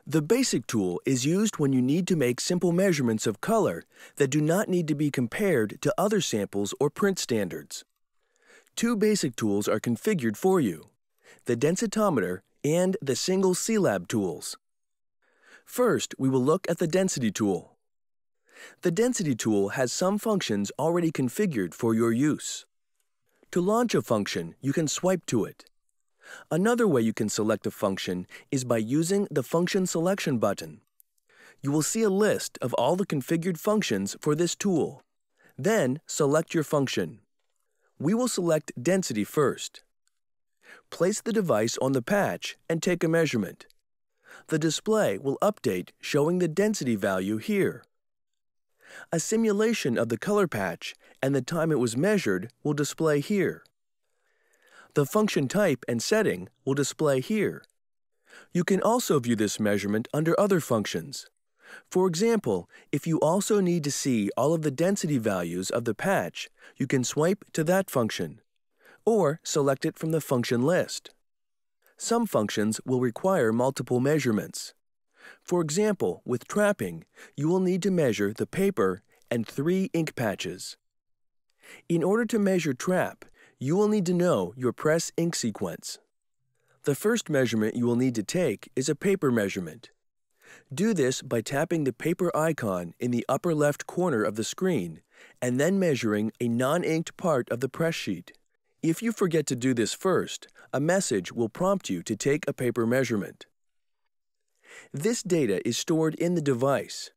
The basic tool is used when you need to make simple measurements of color that do not need to be compared to other samples or print standards. Two basic tools are configured for you: the densitometer and the single C-Lab tools. First, we will look at the density tool. The density tool has some functions already configured for your use. To launch a function, you can swipe to it. Another way you can select a function is by using the Function Selection button. You will see a list of all the configured functions for this tool. Then, select your function. We will select Density first. Place the device on the patch and take a measurement. The display will update showing the density value here. A simulation of the color patch and the time it was measured will display here. The function type and setting will display here. You can also view this measurement under other functions. For example, if you also need to see all of the density values of the patch, you can swipe to that function, or select it from the function list. Some functions will require multiple measurements. For example, with trapping, you will need to measure the paper and 3 ink patches. In order to measure trap, you will need to know your press ink sequence. The first measurement you will need to take is a paper measurement. Do this by tapping the paper icon in the upper left corner of the screen and then measuring a non-inked part of the press sheet. If you forget to do this first, a message will prompt you to take a paper measurement. This data is stored in the device.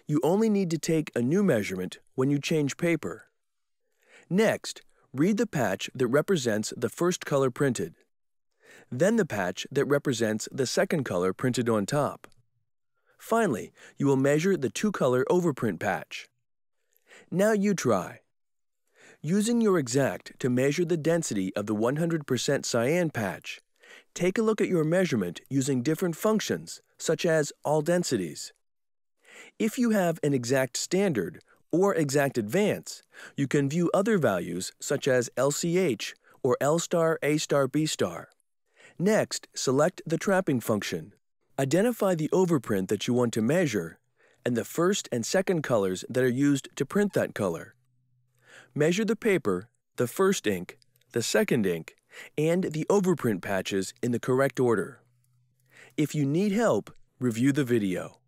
You only need to take a new measurement when you change paper. Next, read the patch that represents the first color printed. Then the patch that represents the second color printed on top. Finally, you will measure the 2-color overprint patch. Now you try. Using your exact to measure the density of the 100% cyan patch, take a look at your measurement using different functions, such as all densities. If you have an exact standard or exact advance, you can view other values such as LCH or L star, A star, B star. Next, select the trapping function. Identify the overprint that you want to measure and the first and second colors that are used to print that color. Measure the paper, the first ink, the second ink, and the overprint patches in the correct order. If you need help, review the video.